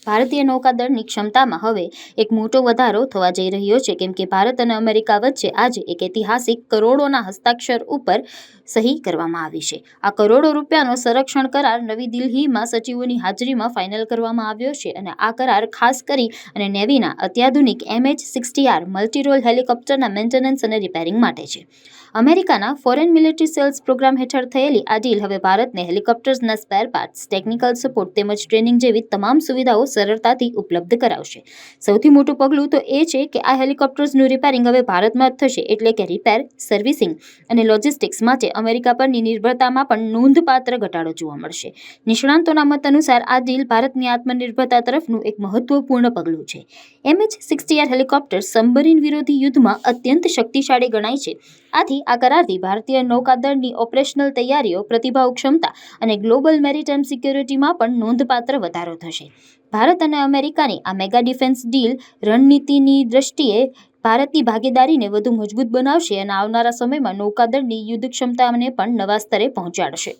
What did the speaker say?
ભારતીય નૌકાદળની ક્ષમતામાં હવે એક મોટો વધારો થવા જઈ રહ્યો છે, કેમ કે ભારત અને અમેરિકા વચ્ચે આજે એક ઐતિહાસિક કરોડોના હસ્તાક્ષર ઉપર સહી કરવામાં આવી છે. આ કરોડો રૂપિયાનો સંરક્ષણ કરાર નવી દિલ્હીમાં સચિવોની હાજરીમાં ફાઇનલ કરવામાં આવ્યો છે અને આ કરાર ખાસ કરી અને નેવીના અત્યાધુનિક MH-60R મલ્ટીરોલ હેલિકોપ્ટરના મેન્ટેનન્સ અને રિપેરિંગ માટે છે. અમેરિકાના ફોરેન મિલિટરી સેલ્સ પ્રોગ્રામ હેઠળ થયેલી આ ડીલ હવે ભારતને હેલિકોપ્ટર્સના સ્પેર પાર્ટ્સ, ટેકનિકલ સપોર્ટ તેમજ ટ્રેનિંગ જેવી તમામ સુવિધાઓ સરળતાથી ઉપલબ્ધ કરાવશે. સૌથી મોટું પગલું તો એ છે કે આ હેલિકોપ્ટર્સનું રિપેરિંગ હવે ભારતમાં જ થશે, એટલે કે રિપેર, સર્વિસિંગ અને લોજિસ્ટિક્સ માટે અમેરિકા પરની નિર્ભરતામાં પણ નોંધપાત્ર ઘટાડો જોવા મળશે. નિષ્ણાંતોના મત અનુસાર આ ડીલ ભારતની આત્મનિર્ભરતા તરફનું એક મહત્વપૂર્ણ પગલું છે. MH-60R હેલિકોપ્ટર્સ સબમરીન વિરોધી યુદ્ધમાં અત્યંત શક્તિશાળી ગણાય છે. આથી આ કરારથી ભારતીય નૌકાદળની ઓપરેશનલ તૈયારીઓ, પ્રતિભાવ ક્ષમતા અને ગ્લોબલ મેરીટાઈમ સિક્યોરિટીમાં પણ નોંધપાત્ર વધારો થશે. ભારત અને અમેરિકાની આ મેગા ડિફેન્સ ડીલ રણનીતિની દ્રષ્ટિએ ભારતની ભાગીદારીને વધુ મજબૂત બનાવશે અને આવનારા સમયમાં નૌકાદળની યુદ્ધ ક્ષમતાને પણ નવા સ્તરે પહોંચાડશે.